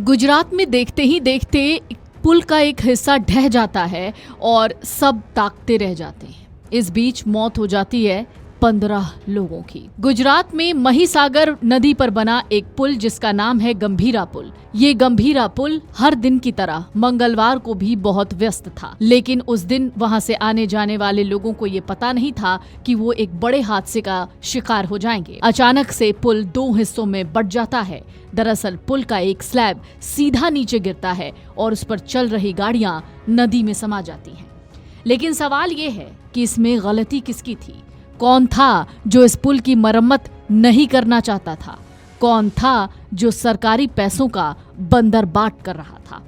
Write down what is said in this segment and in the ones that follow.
गुजरात में देखते ही देखते पुल का एक हिस्सा ढह जाता है और सब ताकते रह जाते हैं। इस बीच मौत हो जाती है 15 लोगों की। गुजरात में महिसागर नदी पर बना एक पुल जिसका नाम है गंभीरा पुल। ये गंभीरा पुल हर दिन की तरह मंगलवार को भी बहुत व्यस्त था, लेकिन उस दिन वहां से आने जाने वाले लोगों को ये पता नहीं था कि वो एक बड़े हादसे का शिकार हो जाएंगे। अचानक से पुल 2 हिस्सों में बंट जाता है। दरअसल पुल का एक स्लैब सीधा नीचे गिरता है और उस पर चल रही गाड़ियां नदी में समा जाती हैं। लेकिन सवाल ये है कि इसमें गलती किसकी थी? कौन था जो इस पुल की मरम्मत नहीं करना चाहता था? कौन था जो सरकारी पैसों का बंदरबाट कर रहा था?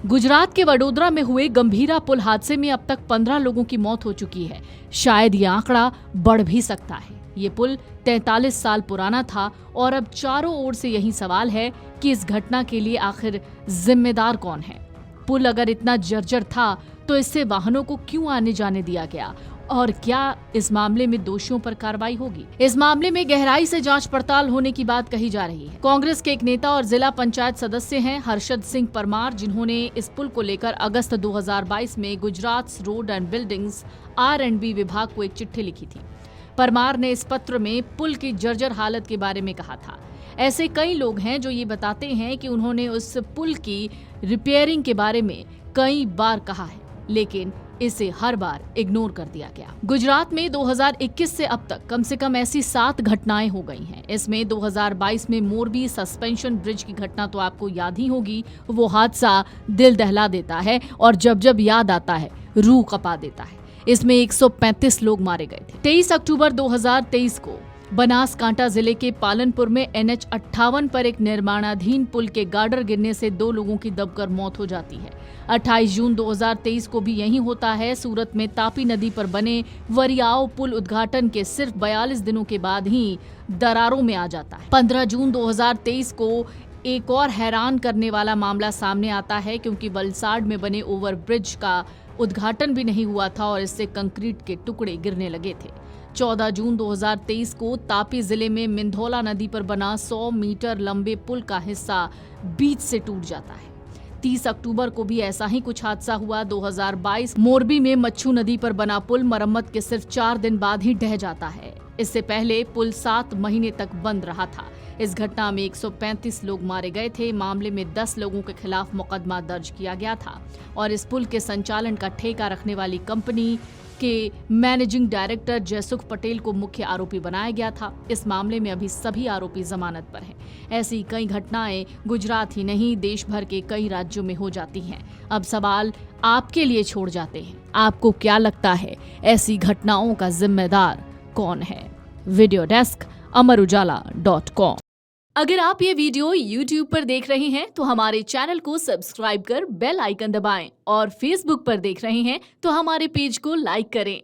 गुजरात के वडोदरा में हुए गंभीरा पुल हादसे में अब तक 15 लोगों की मौत हो चुकी है। शायद ये आंकड़ा बढ़ भी सकता है। ये पुल 43 साल पुराना था और अब चारों ओर से यही सवाल है कि इस घटना के लिए आखिर जिम्मेदार कौन है? पुल अगर इतना जर्जर था तो इससे वाहनों को क्यों आने जाने दिया गया? और क्या इस मामले में दोषियों पर कार्रवाई होगी? इस मामले में गहराई से जांच पड़ताल होने की बात कही जा रही है। कांग्रेस के एक नेता और जिला पंचायत सदस्य हैं हर्षद सिंह परमार, जिन्होंने इस पुल को लेकर अगस्त 2022 में Gujarat road and buildings R&B विभाग को एक चिट्ठी लिखी थी। परमार ने इस पत्र में पुल की जर्जर हालत के बारे में कहा था। ऐसे कई लोग हैं जो ये बताते हैं कि उन्होंने उस पुल की रिपेयरिंग के बारे में कई बार कहा है, लेकिन इसे हर बार इग्नोर कर दिया गया। गुजरात में 2021 से अब तक कम से कम ऐसी 7 घटनाएं हो गई हैं। इसमें 2022 में मोरबी सस्पेंशन ब्रिज की घटना तो आपको याद ही होगी। वो हादसा दिल दहला देता है और जब जब याद आता है रूह कपा देता है। इसमें 135 लोग मारे गए थे। 23 अक्टूबर 2023 को बनासकांठा जिले के पालनपुर में NH 58 पर एक निर्माणाधीन पुल के गार्डर गिरने से 2 लोगों की दबकर मौत हो जाती है। 28 जून 2023 को भी यही होता है। सूरत में तापी नदी पर बने वरियाव पुल उद्घाटन के सिर्फ 42 दिनों के बाद ही दरारों में आ जाता है। 15 जून 2023 को एक और हैरान करने वाला मामला सामने आता है, क्योंकि वलसाड में बने ओवरब्रिज का उद्घाटन भी नहीं हुआ था और इससे कंक्रीट के टुकड़े गिरने लगे थे। 14 जून 2023 को तापी जिले में मिंधौला नदी पर बना 100 मीटर लंबे पुल का हिस्सा बीच से टूट जाता है। 30 अक्टूबर को भी ऐसा ही कुछ हादसा हुआ। 2022 मोरबी में मच्छू नदी पर बना पुल मरम्मत के सिर्फ 4 दिन बाद ही ढह जाता है। इससे पहले पुल 7 महीने तक बंद रहा था। इस घटना में 135 लोग मारे गए थे। मामले में 10 लोगों के खिलाफ मुकदमा दर्ज किया गया था और इस पुल के संचालन का ठेका रखने वाली कंपनी के मैनेजिंग डायरेक्टर जयसुख पटेल को मुख्य आरोपी बनाया गया था। इस मामले में अभी सभी आरोपी जमानत पर हैं। ऐसी कई घटनाएं गुजरात ही नहीं देश भर के कई राज्यों में हो जाती हैं। अब सवाल आपके लिए छोड़ जाते हैं, आपको क्या लगता है ऐसी घटनाओं का जिम्मेदार कौन है? वीडियो डेस्क अमरउजाला.com। अगर आप ये वीडियो YouTube पर देख रहे हैं तो हमारे चैनल को सब्सक्राइब कर बेल आइकन दबाएं और Facebook पर देख रहे हैं तो हमारे पेज को लाइक करें।